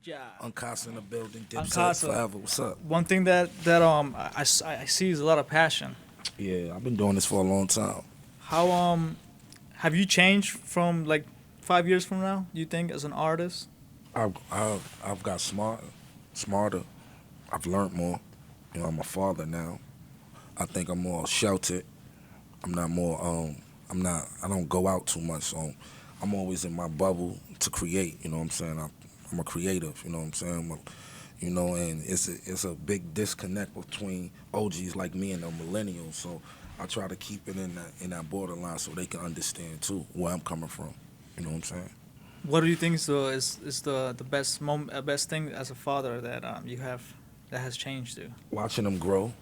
Yeah. Unkasa in the building. Dipset Unkasa. forever. What's up? One thing that I see is a lot of passion. Yeah, I've been doing this for a long time. How have you changed from like 5 years from now? Do you think as an artist? I've got smarter. I've learned more. You know, I'm a father now. I think I'm more sheltered. I'm not more. I'm not. I don't go out too much. So I'm always in my bubble to create. You know what I'm saying? I'm a creative. You know what I'm saying? And it's a big disconnect between OGs like me and the millennials. So I try to keep it in that borderline so they can understand too where I'm coming from. You know what I'm saying? What do you think is the best thing as a father that you have that has changed you? Watching them grow,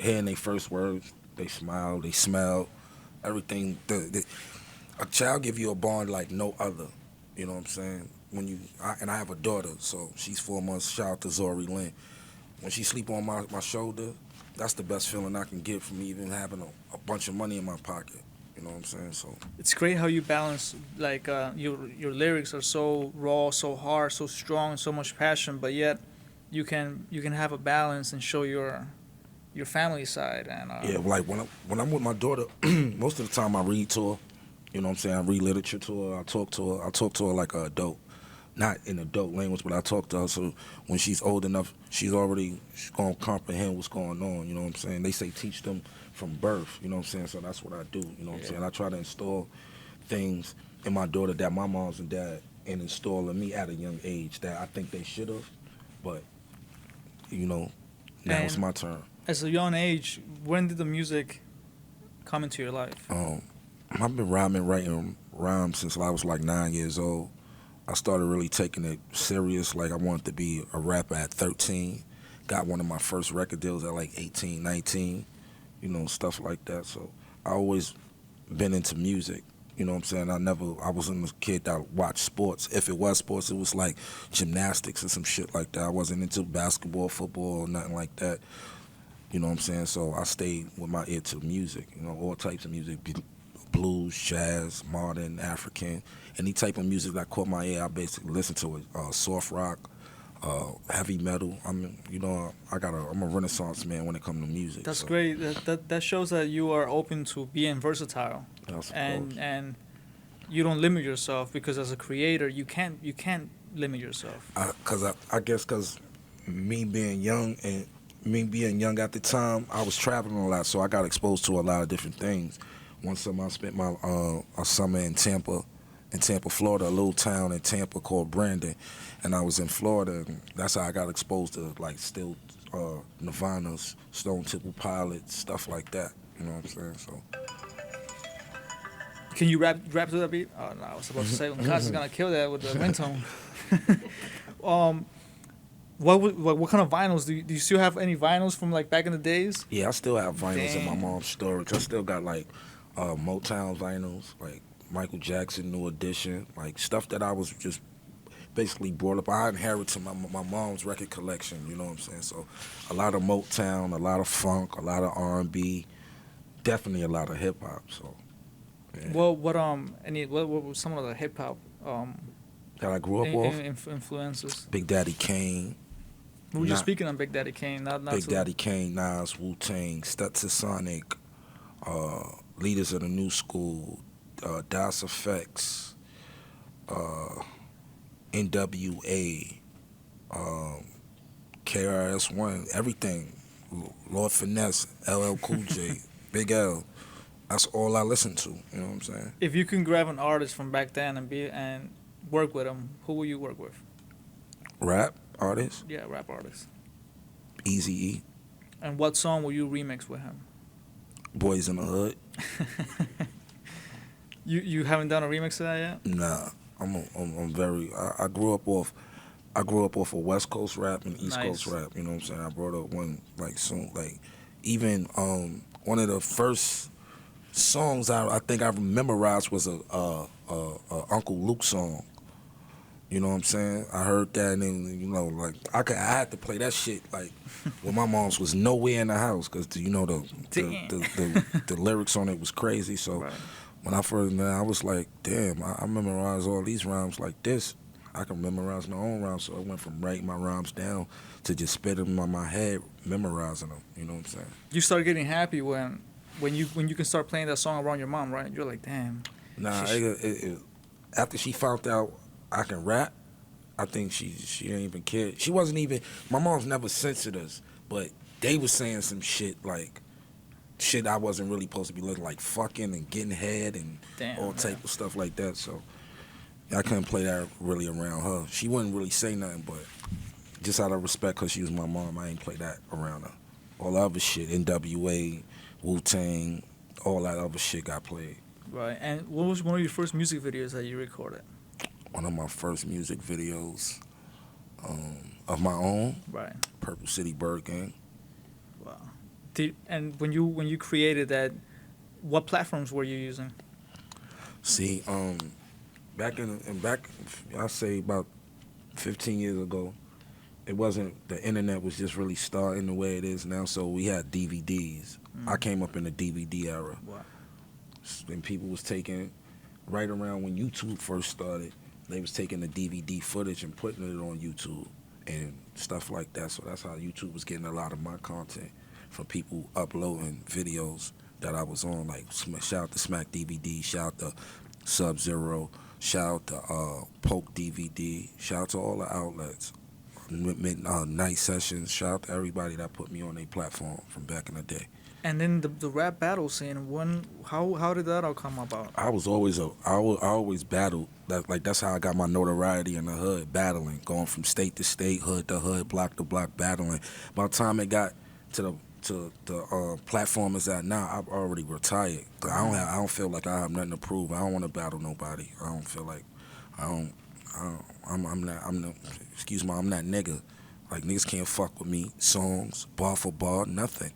hearing their first words, they smile, they smell, everything. A child give you a bond like no other. You know what I'm saying? And I have a daughter, so she's 4 months. Shout out to Zori Lynn. When she sleep on my shoulder, that's the best feeling I can get from even having a bunch of money in my pocket. You know what I'm saying? So It's great how you balance like your lyrics are so raw, so hard, so strong, so much passion, but yet you can have a balance and show your family side and yeah, like when I'm with my daughter, most of the time I read to her. You know what I'm saying? I read literature to her. I talk to her. I talk to her like an adult, not in adult language, but I talk to her so when she's old enough, she's gonna comprehend what's going on. You know what I'm saying? They say teach them from birth. You know what I'm saying? So that's what I do. You know what I'm saying? I try to install things in my daughter that my moms and dad and install in me at a young age that I think they should have, but you know, now it's and my turn. as a young age, when did the music come into your life? I've been writing rhymes since I was like 9 years old. I started really taking it serious. Like I wanted to be a rapper at 13. Got one of my first record deals at like 18, 19. You know, stuff like that. So I always been into music. You know what I'm saying? I wasn't a kid that watched sports. If it was sports, it was like gymnastics or some shit like that. I wasn't into basketball, football, or nothing like that. You know what I'm saying? So I stayed with my ear to music. You know, all types of music, blues, jazz, modern, African, any type of music that caught my ear. I basically listen to it. Soft rock, heavy metal. I'm a Renaissance man when it comes to music. That's So great. That shows that you are open to being versatile, that's of course. and you don't limit yourself because as a creator you can't limit yourself. I guess because me being young and me being young at the time, I was traveling a lot, so I got exposed to a lot of different things. One summer I spent my a summer in Tampa, Florida, a little town in Tampa called Brandon, and I was in Florida. And that's how I got exposed to like still Nirvana's, Stone Temple Pilots, stuff like that. You know what I'm saying? So Can you rap to that beat? Oh no, I was supposed to say Unkasa is gonna kill that with the ringtone. um, what kind of vinyls do you still have any vinyls from like back in the days? yeah, I still have vinyls in my Damn. mom's storage. I still got like Motown vinyls, like Michael Jackson, New Edition, like stuff that I was just basically brought up. I inherited my mom's record collection. You know what I'm saying? So a lot of Motown, a lot of funk, a lot of R&B, definitely a lot of hip hop. So yeah. What were some of the hip hop That I grew up off. influences? Big Daddy Kane, We were just not speaking on Big Daddy Kane, not Big too. Daddy Kane, Nas, Wu Tang, Stetsasonic, Leaders of the New School, Das Effects, uh, NWA, um, KRS-One, everything. Lord Finesse, LL Cool J, Big L. That's all I listen to. You know what I'm saying? If you can grab an artist from back then and work with him, who will you work with? Rap artists, Yeah, rap artist. Easy E, And what song will you remix with him? Boys in the Hood. You haven't done a remix of that yet? Nah, I'm very. I grew up off of West Coast rap and East Coast Nice. rap. You know what I'm saying? I brought up one like soon, like even one of the first songs I think I memorized was a Uncle Luke song. You know what I'm saying? I heard that and then, like I had to play that shit like when my mom's was nowhere in the house because Damn. the lyrics on it was crazy. So Right. when I first met, I was like, damn, I memorized all these rhymes like this. I can memorize my own rhymes. So I went from writing my rhymes down to just spitting them on my head, memorizing them. You know what I'm saying? You start getting happy when you can start playing that song around your mom, right? You're like, damn. Nah, after she found out I can rap, I think she didn't even care. She wasn't even. My mom's never censored us, but they was saying some shit like shit I wasn't really supposed to be looking like fucking and getting head and Damn, all type of stuff like that. So I couldn't play that really around her. She wouldn't really say nothing, but just out of respect, cause she was my mom, I ain't play that around her. All the other shit, NWA, Wu Tang, all that other shit got played. Right. And what was one of your first music videos that you recorded? One of my first music videos of my own, Right. Purple City Bird Gang. Wow. And when you created that, what platforms were you using? See, back I say about 15 years ago, it wasn't, the internet was just really starting the way it is now. So we had DVDs. I came up in the DVD era. Wow. And people was taking, right around when YouTube first started, they was taking the DVD footage and putting it on YouTube and stuff like that. So that's how YouTube was getting a lot of my content, from people uploading videos that I was on. Like, shout out to Smack DVD, shout out to Sub-Zero, shout out to Poke DVD, shout out to all the outlets. Night Sessions, shout out to everybody that put me on their platform from back in the day. And then the rap battle scene. How did that all come about? I always battled. That's how I got my notoriety in the hood, battling, going from state to state, hood to hood, block to block, battling. By the time it got to the platform it's at now, I've already retired. I don't feel like I have nothing to prove. I don't want to battle nobody. I don't feel like I'm that nigga. Like, niggas can't fuck with me. Songs, bar for bar, nothing.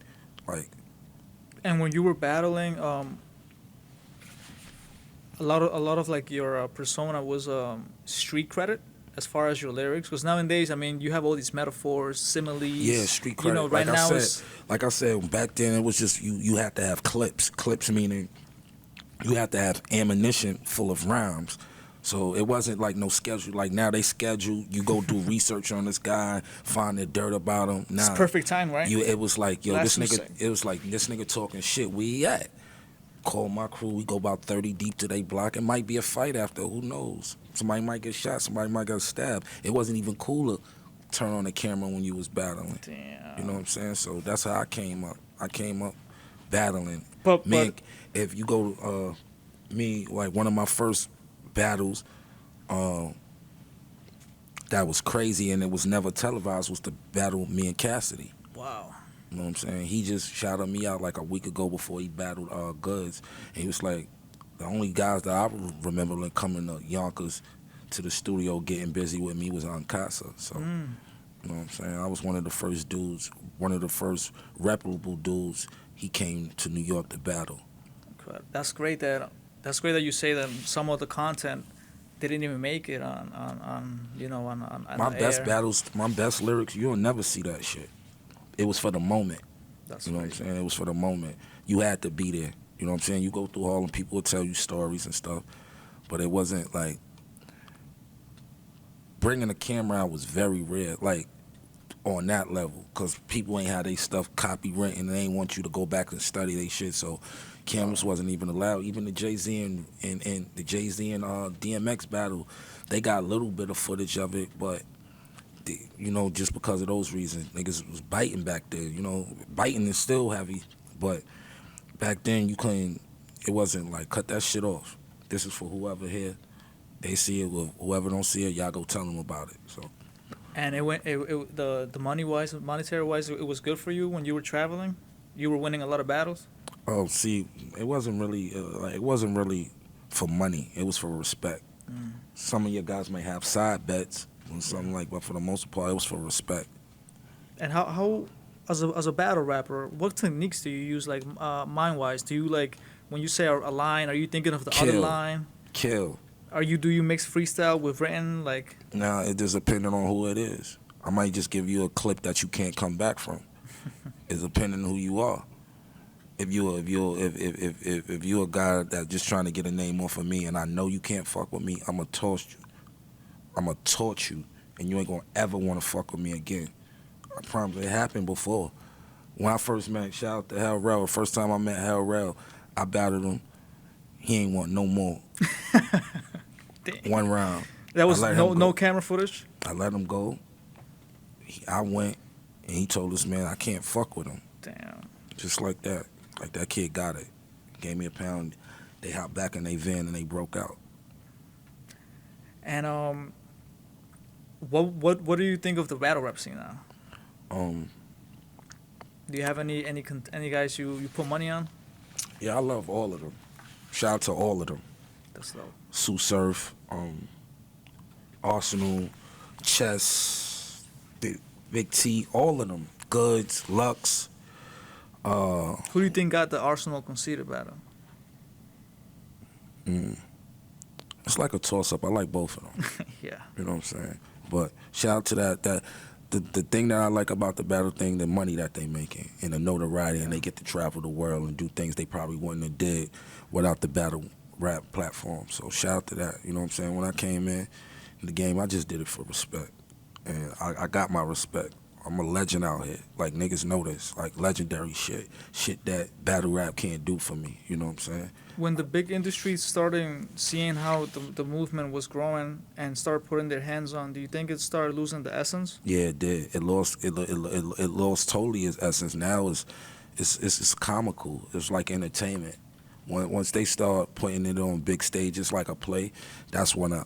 Like, And when you were battling, a lot of like your persona was street credit as far as your lyrics. Because nowadays, I mean, you have all these metaphors, similes. yeah, street credit. You know, right now Like I said, back then it was just you had to have clips. Clips meaning you have to have ammunition full of rhymes. So it wasn't like no schedule. Like now they schedule, you go do research on this guy, find the dirt about him. Nah, it's perfect time, right? it was like, yo, Last this nigga, mistake. it was like, this nigga talking shit, where he at? Call my crew, we go about 30 deep to they block. It might be a fight after, who knows? Somebody might get shot, somebody might get stabbed. It wasn't even cool to turn on the camera when you was battling. Damn. You know what I'm saying? So that's how I came up. I came up battling. But If you go to me, like one of my first battles that was crazy and it was never televised was the battle me and Cassidy. wow. You know what I'm saying? He just shouted me out like a week ago before he battled Goods. And he was like, the only guys that I remember like coming to Yonkers to the studio getting busy with me was Unkasa. So, you know what I'm saying? I was one of the first dudes, one of the first reputable dudes. He came to New York to battle. That's great that you say that some of the content didn't even make it on you know on My the best air. battles, my best lyrics, you'll never see that shit. It was for the moment. That's You know great. what I'm saying? It was for the moment. You had to be there. You know what I'm saying? You go through Harlem, people will tell you stories and stuff, but it wasn't like, bringing a camera out was very rare, like on that level, because people ain't had their stuff copywritten and they ain't want you to go back and study their shit, so cameras wasn't even allowed. Even the Jay-Z and the Jay-Z and DMX battle, they got a little bit of footage of it, but you know, just because of those reasons, niggas was biting back there. You know, biting is still heavy, but back then you couldn't. It wasn't like, cut that shit off. This is for whoever here. They see it. Well, whoever don't see it, y'all go tell them about it. So. And the monetary wise, it was good for you when you were traveling. You were winning a lot of battles. Oh, see, it wasn't really for money. It was for respect. Some of your guys may have side bets and something like, but for the most part, it was for respect. And how as a battle rapper, what techniques do you use, like mind wise? Do you, like, when you say a line, are you thinking of the other Kill. line? Kill. Do you mix freestyle with written, like? Now, it just depending on who it is. I might just give you a clip that you can't come back from. It's depending on who you are. If you're a guy that's just trying to get a name off of me and I know you can't fuck with me, I'ma toss you. I'm gonna torch you, and you ain't gonna ever want to fuck with me again. I promise. It happened before. When I first met, shout out to Hell Rel. The first time I met Hell Rel, I battled him. He ain't want no more. Dang. One round. That I was let no him go. no camera footage. I let him go. I went, and he told this man I can't fuck with him. Damn. Just like that. Like that kid got it. Gave me a pound. They hopped back in their van and they broke out. And what do you think of the battle rap scene now? Um, Do you have any guys you put money on? yeah, I love all of them. Shout out to all of them. That's dope. Sue Surf, Arsenal, Chess, Big T, all of them. Goods, Lux. Who do you think got the Arsenal conceded battle? It's like a toss up. I like both of them. Yeah. You know what I'm saying? But shout out to that. The thing that I like about the battle thing, the money that they making and the notoriety, and they get to travel the world and do things they probably wouldn't have did without the battle rap platform. So shout out to that. You know what I'm saying? When I came in the game, I just did it for respect, and I got my respect. I'm a legend out here. Like, niggas know this. Like, legendary shit that battle rap can't do for me. You know what I'm saying? When the big industries started seeing how the movement was growing and started putting their hands on, do you think it started losing the essence? Yeah, it did. It lost totally its essence. Now it's comical. It's like entertainment. Once they start putting it on big stages like a play, that's when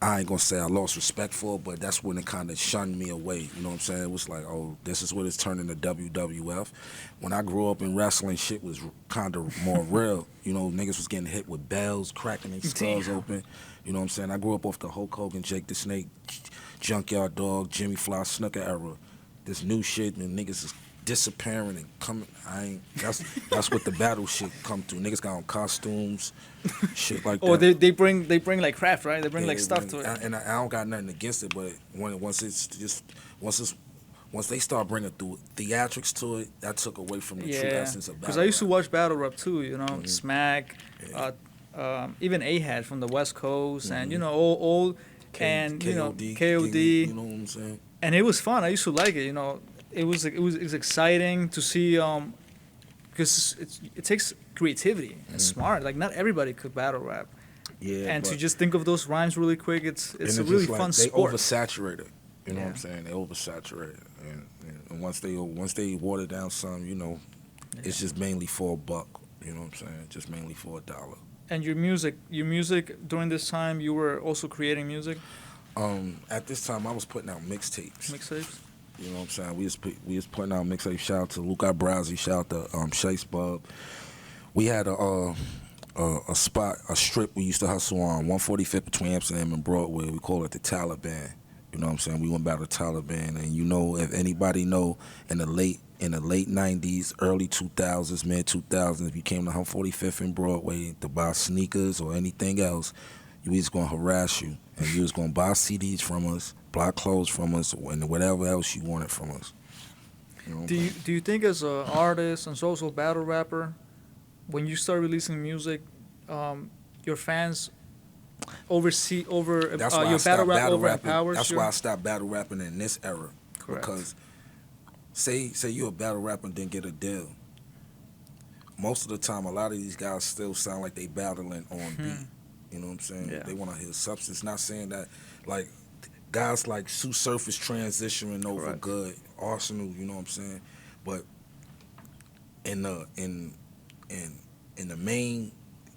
I ain't gonna say I lost respect for it, but that's when it kind of shunned me away. You know what I'm saying? It was like, oh, this is what it's turning to WWF. When I grew up in wrestling, shit was kind of more real. You know, niggas was getting hit with bells, cracking their skulls open. You know what I'm saying? I grew up off the Hulk Hogan, Jake the Snake, Junkyard Dog, Jimmy Fly, Snooker era. This new shit, and niggas is disappearing and coming. That's what the battle shit come to. Niggas got on costumes, shit like that. Oh, they bring like craft, right? They bring like stuff to it. And I don't got nothing against it, but once they start bringing theatrics to it, that took away from the true essence of battle. Because I used to watch battle rap too. You know, Mm-hmm. Smack, even A-Had from the West Coast, and you Mm-hmm. know old and KOD, you know KOD, you know what I'm saying? and it was fun. I used to like it. You know, it was exciting to see because it takes creativity and smart. Like not everybody could battle rap. Yeah, And to just think of those rhymes really quick, it's a really fun they sport. oversaturate it. You know what I'm Yeah. saying? They oversaturate it, and once they water down some, you know, it's just mainly for $1. You know what I'm saying? Just mainly for $1. And your music during this time, you were also creating music, At this time, I was putting out mixtapes. mixtapes. You know what I'm saying? We was putting out mixtapes. Shout out to Luca Brasi. Shout out to Chase Bub. We had a spot, a strip we used to hustle on 145th between Amsterdam and Broadway. We call it the Taliban. You know what I'm saying? We went by the Taliban, and you know, if anybody know, in the late 90s, early 2000s, mid 2000s, if you came to 145th and Broadway to buy sneakers or anything else, we was gonna harass you, and you was gonna buy CDs from us, buy clothes from us, and whatever else you wanted from us. You know, Do you think as an artist and also battle rapper, when you start releasing music, your fans That's why your I battle stopped rap battle over rapping. empowers That's you? why I stopped battle rapping in this era. Correct. Because say you a battle rapper and didn't get a deal. Most of the time, a lot of these guys still sound like they battling on beat. You know what I'm saying? Yeah. They want to hear substance. Not saying that, like, guys like Sue Surface transitioning over Correct. good. Arsenal, you know what I'm saying? But in the main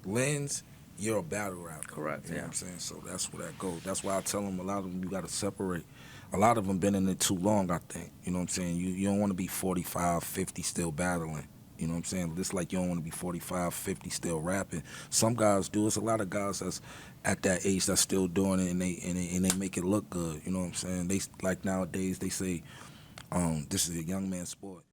lens, you're a battle rapper. Correct, You know yeah. what I'm saying? So that's where that goes. That's why I tell them, a lot of them, you got to separate. A lot of them been in it too long, I think. You know what I'm saying? You don't want to be 45, 50 still battling. You know what I'm saying? Just like you don't want to be 45, 50 still rapping. Some guys do. It's a lot of guys that's at that age that's still doing it, and they make it look good. You know what I'm saying? They, like, nowadays they say, this is a young man's sport.